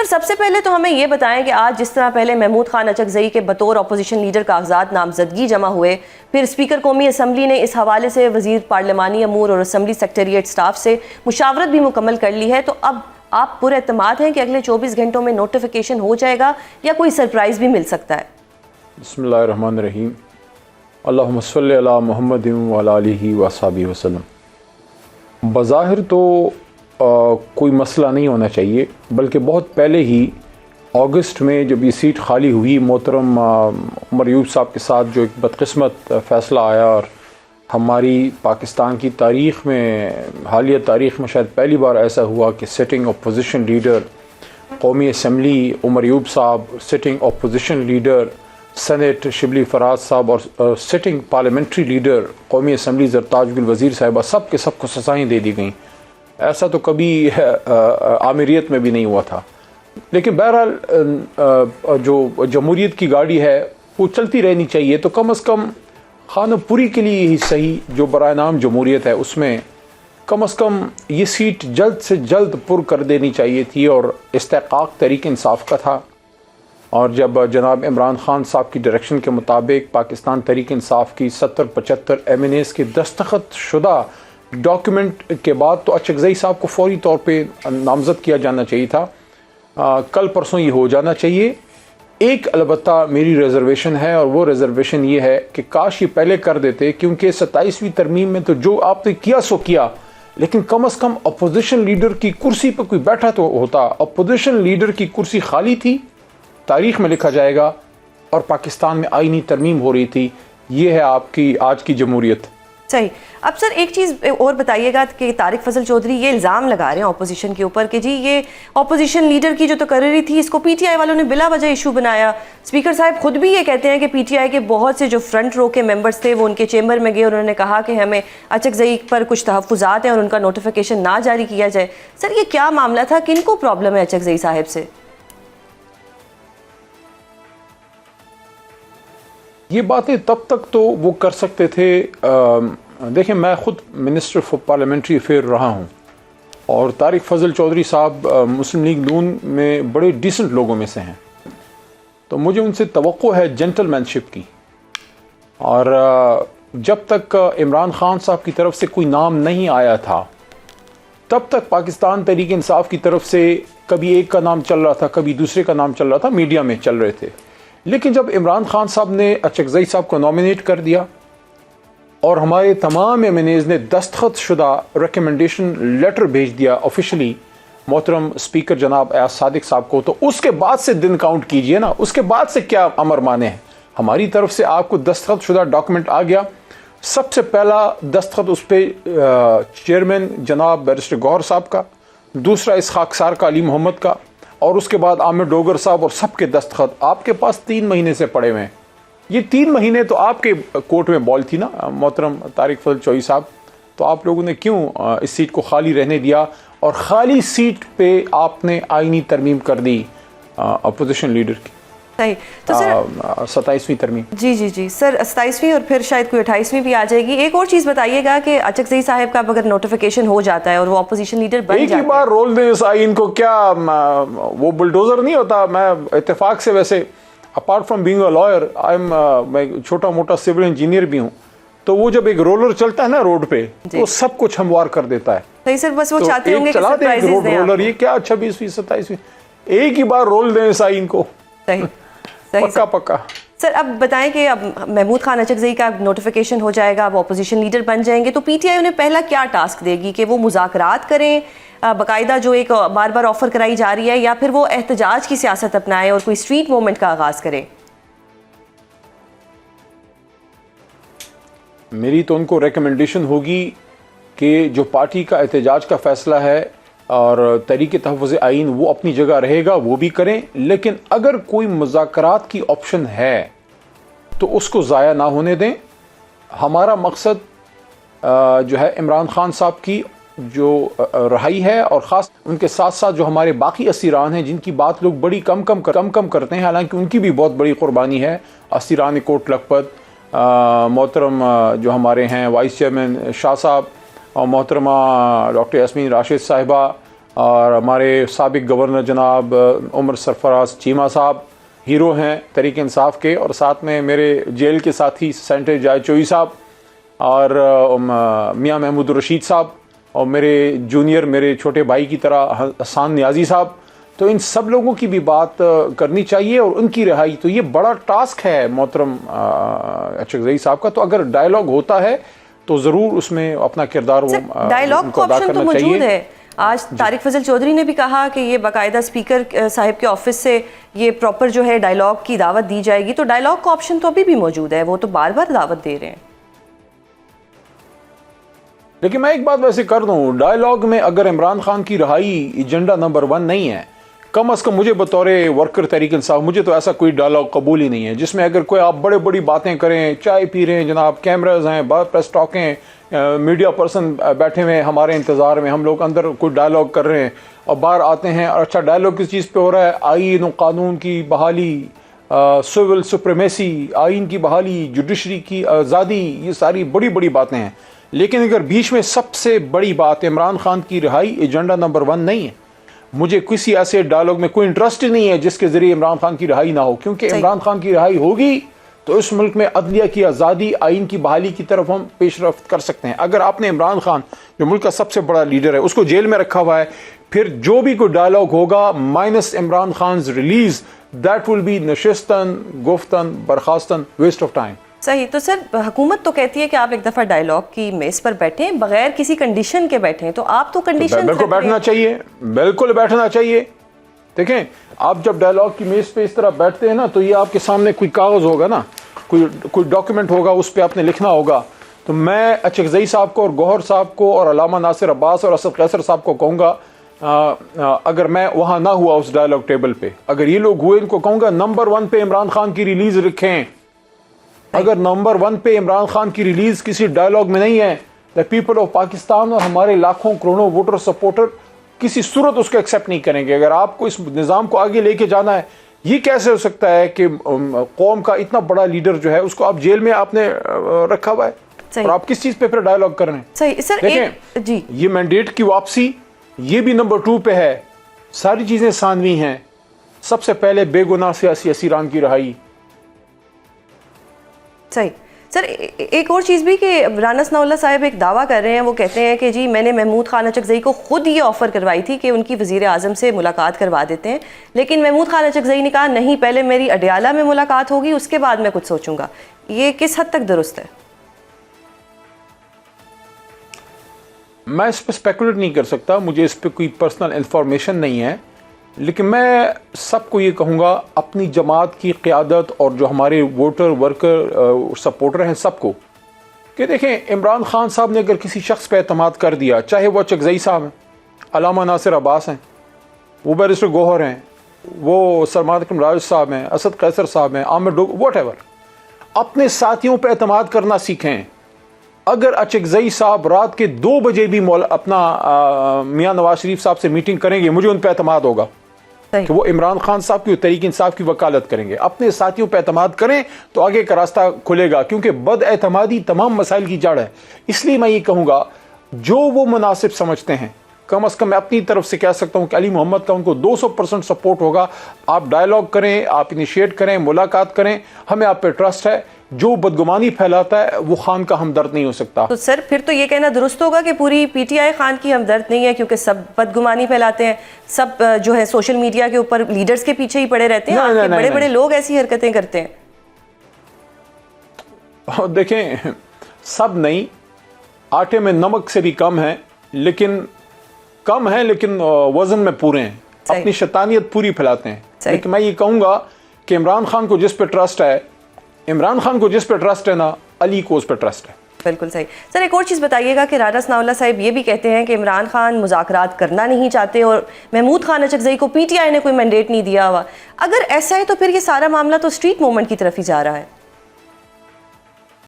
Sir सबसे पहले तो हमें ये बताएं कि आज जिस तरह पहले महमूद खान अचकज़ई के बतौर अपोजिशन लीडर कागजात नामजदगी जमा हुए, फिर स्पीकर कौमी असम्बली ने इस हवाले से वज़ीर पार्लिमानी अमूर और असम्बली सेक्रेटेरिएट स्टाफ से मुशावरत भी मुकम्मल कर ली है, तो अब आप पूरे एतमाद हैं कि अगले 24 घंटों में नोटिफिकेशन हो जाएगा या कोई सरप्राइज़ भी मिल सकता है? बिस्मिल्लाहिर्रहमानिर्रहीम। अल्लाहुम्मा सल्लि अला मुहम्मदिन व अला आलिहि व अस्हाबिहि वसल्लम। बज़ाहिर तो कोई मसला नहीं होना चाहिए, बल्कि बहुत पहले ही अगस्त में जब ये सीट खाली हुई, मोहतरम उमर अयूब साहब के साथ जो एक बदकिस्मत फ़ैसला आया और हमारी पाकिस्तान की तारीख़ में, हालिया तारीख़ में शायद पहली बार ऐसा हुआ कि सिटिंग अपोजिशन लीडर कौमी असम्बली उमर अयूब साहब, sitting opposition leader senate Shibli Faraz साहब और सिटिंग पार्लियामेंट्री लीडर कौमी असम्बली ज़रताज गुल वज़ीर साहिबा सब के सब को सज़ाएँ दे दी गई। ऐसा तो कभी आमिरियत में भी नहीं हुआ था। लेकिन बहरहाल जो जमहूरियत की गाड़ी है वो चलती रहनी चाहिए, तो कम अज़ कम खानपुरी के लिए ही सही, जो बराए नाम जमहूरियत है उसमें कम अज़ कम ये सीट जल्द से जल्द पुर कर देनी चाहिए थी और इस्तेहक़ाक़ तहरीक इंसाफ का था। और जब जनाब इमरान खान साहब की डायरेक्शन के मुताबिक पाकिस्तान तहरीक इंसाफ की 70-75 MNAs के दस्तखत शुदा डॉक्यूमेंट के बाद तो अचकज़ई साहब को फौरी तौर पे नामज़द किया जाना चाहिए था। कल परसों ये हो जाना चाहिए। एक अलबत्ता मेरी रिजर्वेशन है और वो रिजर्वेशन ये है कि काश ये पहले कर देते, क्योंकि 27वीं तरमीम में तो जो आपने किया सो किया, लेकिन कम अज़ कम अपोजिशन लीडर की कुर्सी पर कोई बैठा तो होता। अपोजिशन लीडर की कुर्सी खाली थी, तारीख़ में लिखा जाएगा, और पाकिस्तान में आईनी तरमीम हो रही थी। ये है आपकी आज की जमहूरियत। सही। अब सर एक चीज़ और बताइएगा कि तारिक फजल चौधरी ये इल्ज़ाम लगा रहे हैं अपोजिशन के ऊपर कि जी ये अपोजिशन लीडर की जो तकर्री थी इसको PTI वालों ने बिला वजह इशू बनाया। स्पीकर साहब खुद भी ये कहते हैं कि PTI के बहुत से जो फ्रंट रो के मेंबर्स थे वो उनके चेंबर में गए, उन्होंने कहा कि हमें अचकज़ई पर कुछ तहफ़्फ़ुज़ात हैं और उनका नोटिफिकेशन ना जारी किया जाए। सर ये क्या मामला था, किनको प्रॉब्लम है अचकज़ई साहब से? ये बातें तब तक तो वो कर सकते थे। देखें, मैं ख़ुद मिनिस्टर फॉर पार्लियामेंट्री अफेयर रहा हूँ और तारिक फजल चौधरी साहब मुस्लिम लीग नून में बड़े डिसेंट लोगों में से हैं, तो मुझे उनसे तवक्को है जेंटलमैनशिप की। और जब तक इमरान खान साहब की तरफ से कोई नाम नहीं आया था, तब तक पाकिस्तान तहरीक इंसाफ की तरफ से कभी एक का नाम चल रहा था, कभी दूसरे का नाम चल रहा था, मीडिया में चल रहे थे। लेकिन जब इमरान खान साहब ने अचकज़ई साहब को नॉमिनेट कर दिया और हमारे तमाम MNAs ने दस्तखत शुदा रिकमेंडेशन लेटर भेज दिया ऑफिशियली मोहतरम स्पीकर जनाब अयाज सादिक साहब को, तो उसके बाद से दिन काउंट कीजिए ना, उसके बाद से क्या अमर माने हैं। हमारी तरफ से आपको दस्तखत शुदा डॉक्यूमेंट आ गया। सबसे पहला दस्तखत उस पर चेयरमैन जनाब बैरिस्टर गौहर साहब का, दूसरा इस खाकसार का अली मोहम्मद का, और उसके बाद आमिर डोगर साहब, और सबके दस्तखत आपके पास 3 महीने से पड़े हुए हैं। ये 3 महीने तो आपके कोर्ट में बॉल थी ना मोहतरम तारिक फजल चौधरी साहब, तो आप लोगों ने क्यों इस सीट को खाली रहने दिया और खाली सीट पे आपने आईनी तरमीम कर दी अपोजिशन लीडर की। सही। तो सर 27वीं तरमीम। जी सर 27वीं और फिर शायद कोई 28वीं भी आ जाएगी। एक और चीज़ बताइएगा कि अचकज़ई साहब का अगर नोटिफिकेशन हो जाता है और वो अपोजिशन लीडर बन जाते हैं, एक ही बार रोल दें इस आइन को, क्या वो बुलडोजर नहीं होता। मैं इत्तेफाक से, वैसे apart from being a lawyer, मैं छोटा मोटा सिविल इंजीनियर भी हूँ, तो वो जब एक रोलर चलता है ना रोड पे, तो सब कुछ हमवार कर देता है। सही सर, बस वो तो चाहते होंगे कि सरप्राइजेस दें रोलर, ये क्या 26वीं 27वीं, एक ही बार रोल दें इस आइन को। सही पक्का पक्का। सर अब बताएं कि अब महमूद खान अचकज़ई का नोटिफिकेशन हो जाएगा, अब अपोजिशन लीडर बन जाएंगे, तो PTI उन्हें पहला क्या टास्क देगी कि वो मुज़ाकरात करें बाकायदा जो एक बार बार ऑफर कराई जा रही है, या फिर वो एहतजाज की सियासत अपनाएं और कोई स्ट्रीट मूवमेंट का आगाज करें? मेरी तो उनको रिकमेंडेशन होगी कि जो पार्टी का एहतजाज का फैसला है और तहरीक तहफ़्फ़ुज़ आइन वो अपनी जगह रहेगा, वो भी करें। लेकिन अगर कोई मुज़ाकरात की ऑप्शन है तो उसको ज़ाया ना होने दें। हमारा मकसद जो है इमरान खान साहब की जो रहाई है, और ख़ास उनके साथ साथ जो हमारे बाकी असीरान हैं जिनकी बात लोग बड़ी कम करते हैं, हालांकि उनकी भी बहुत बड़ी क़ुरबानी है। असीरान कोट लखपत, मोहतरम जो हमारे हैं वाइस चेयरमैन शाह साहब, और मोहतरमा डॉक्टर यास्मीन राशिद साहिबा, और हमारे साबिक गवर्नर जनाब उमर सरफराज चीमा साहब हीरो हैं तहरीक इंसाफ के, और साथ में मेरे जेल के साथी सेनेटर जाय चोई साहब और मियां महमूद रशीद साहब, और मेरे जूनियर मेरे छोटे भाई की तरह हसान नियाजी साहब। तो इन सब लोगों की भी बात करनी चाहिए और उनकी रिहाई। तो ये बड़ा टास्क है मोहतरम अचकज़ई साहब का। तो अगर डायलॉग होता है तो ज़रूर उसमें अपना किरदार वो डायलॉग का ऑप्शन तो मौजूद है। आज तारिक फजल चौधरी ने भी कहा कि ये बाकायदा स्पीकर साहिब के ऑफिस से ये प्रॉपर जो है डायलॉग की दावत दी जाएगी। तो डायलॉग का ऑप्शन तो अभी भी मौजूद है, वो तो बार बार दावत दे रहे हैं। लेकिन मैं एक बात वैसे कर दूं, डायलॉग में अगर इमरान खान की रिहाई एजेंडा नंबर 1 नहीं है, कम से कम मुझे बतौर वर्कर तहरीक इंसाफ मुझे तो ऐसा कोई डायलॉग कबूल ही नहीं है जिसमें अगर कोई आप बड़े बड़ी बातें करें, चाय पी रहे हैं जनाब, कैमराज हैं, बाहर प्रेस टॉकें, मीडिया पर्सन बैठे हुए हैं हमारे इंतज़ार में, हम लोग अंदर कोई डायलॉग कर रहे हैं और बाहर आते हैं और अच्छा डायलॉग किस चीज़ पे हो रहा है, आईन कानून की बहाली, सिविल सुप्रीमेसी, आइन की बहाली, जुडिशरी की आज़ादी, ये सारी बड़ी बड़ी बातें हैं। लेकिन अगर बीच में सबसे बड़ी बात इमरान खान की रिहाई एजेंडा नंबर 1 नहीं है, मुझे किसी ऐसे डायलॉग में कोई इंटरेस्ट ही नहीं है जिसके जरिए इमरान खान की रिहाई ना हो, क्योंकि इमरान खान की रिहाई होगी तो इस मुल्क में अदलिया की आज़ादी, आइन की बहाली की तरफ हम पेशरफ्त कर सकते हैं। अगर आपने इमरान खान जो मुल्क का सबसे बड़ा लीडर है उसको जेल में रखा हुआ है, फिर जो भी कोई डायलॉग होगा minus Imran Khan release, that will be नशिस्तन, गुफ्तन, बर्खास्तन, वेस्ट ऑफ टाइम। सही। तो सर हुकूमत तो कहती है कि आप एक दफ़ा डायलॉग की मेज़ पर बैठें बगैर किसी कंडीशन के बैठें, तो आप तो कंडीशन बिल्कुल बैठना चाहिए, बिल्कुल बैठना चाहिए। देखें, आप जब डायलॉग की मेज़ पे इस तरह बैठते हैं ना, तो ये आपके सामने कोई कागज़ होगा ना, कोई डॉक्यूमेंट होगा, उस पर आपने लिखना होगा। तो मैं अचकज़ई साहब को और गौहर साहब को और अल्लामा नासिर अब्बास और असद कैसर साहब को कहूँगा, अगर मैं वहाँ ना हुआ उस डायलॉग टेबल पे, अगर ये लोग हुए, इनको कहूँगा नंबर 1 पे इमरान खान की रिलीज रखें। अगर नंबर 1 पे इमरान खान की रिलीज किसी डायलॉग में नहीं है, द पीपल ऑफ पाकिस्तान और हमारे लाखों करोड़ों वोटर सपोर्टर किसी सूरत उसको एक्सेप्ट नहीं करेंगे। अगर आपको इस निज़ाम को आगे लेके जाना है, ये कैसे हो सकता है कि कौम का इतना बड़ा लीडर जो है उसको आप जेल में आपने रखा हुआ है और आप किस चीज़ पे फिर डायलॉग कर रहे हैं? सही सर। देखें जी, ये मैंडेट की वापसी, ये भी नंबर 2 पे है। सारी चीज़ें सानवी हैं। सबसे पहले बेगुनाह सियासी असीरान की रिहाई। सही सर। एक और चीज़ भी कि राना सनाउल्लाह साहब एक दावा कर रहे हैं, वो कहते हैं कि जी मैंने महमूद खान अचकज़ई को खुद ये ऑफ़र करवाई थी कि उनकी वज़ीर आज़म से मुलाकात करवा देते हैं, लेकिन महमूद खान अचकज़ई ने कहा नहीं, पहले मेरी अडयाला में मुलाकात होगी, उसके बाद मैं कुछ सोचूंगा। ये किस हद तक दुरुस्त है? मैं इस पर स्पेकुलेट नहीं कर सकता, मुझे इस पर कोई पर्सनल इंफॉर्मेशन नहीं है, लेकिन मैं सबको ये कहूँगा, अपनी जमात की क़यादत और जो हमारे वोटर वर्कर सपोर्टर हैं सबको, कि देखें इमरान खान साहब ने अगर किसी शख्स पर एतमाद कर दिया, चाहे वो अचकज़ई साहब हैं, अल्लामा नासिर अब्बास हैं, वो बैरिस्टर गौहर हैं, वो सरमाद राज साहब हैं, असद कैसर साहब हैं, आमिर डोग, वट एवर, अपने साथियों पर एतमाद करना सीखें। अगर अचकज़ई साहब रात के 2 बजे भी अपना मियाँ नवाज शरीफ साहब से मीटिंग करेंगे, मुझे उन पर एतमाद होगा कि वो इमरान खान साहब की तहरीक इंसाफ की वकालत करेंगे। अपने साथियों पर एतमाद करें तो आगे का रास्ता खुलेगा, क्योंकि बद एतमादी तमाम मसाइल की जड़ है। इसलिए मैं ये कहूँगा, जो वो मुनासिब समझते हैं, कम अज़ कम मैं अपनी तरफ से कह सकता हूँ कि अली मोहम्मद का उनको 200% सपोर्ट होगा। आप डायलॉग करें, आप इनिशिएट करें, मुलाकात करें, हमें आप पे ट्रस्ट है। जो बदगुमानी फैलाता है वो खान का हमदर्द नहीं हो सकता। तो सर फिर तो ये कहना दुरुस्त होगा कि पूरी पीटीआई खान की हमदर्द नहीं है, क्योंकि सब बदगुमानी फैलाते हैं, सब जो है सोशल मीडिया के ऊपर लीडर्स के पीछे ही पड़े रहते हैं, बड़े बड़े लोग ऐसी हरकतें करते हैं। और देखें, सब नहीं, आटे में नमक से भी कम है, लेकिन वजन में पूरे हैं, अपनी शैतानियत पूरी फैलाते हैं। लेकिन मैं ये कहूँगा कि इमरान खान को जिस पे ट्रस्ट है ना, अली को उस पर ट्रस्ट है। बिल्कुल सही। सर एक और चीज़ बताइएगा कि राना सनाउल्लाह साहब ये भी कहते हैं कि इमरान खान मुज़ाकरात करना नहीं चाहते और महमूद खान अचकज़ई को पीटीआई ने कोई मैंडेट नहीं दिया हुआ। अगर ऐसा है तो फिर ये सारा मामला तो स्ट्रीट मूवमेंट की तरफ ही जा रहा है।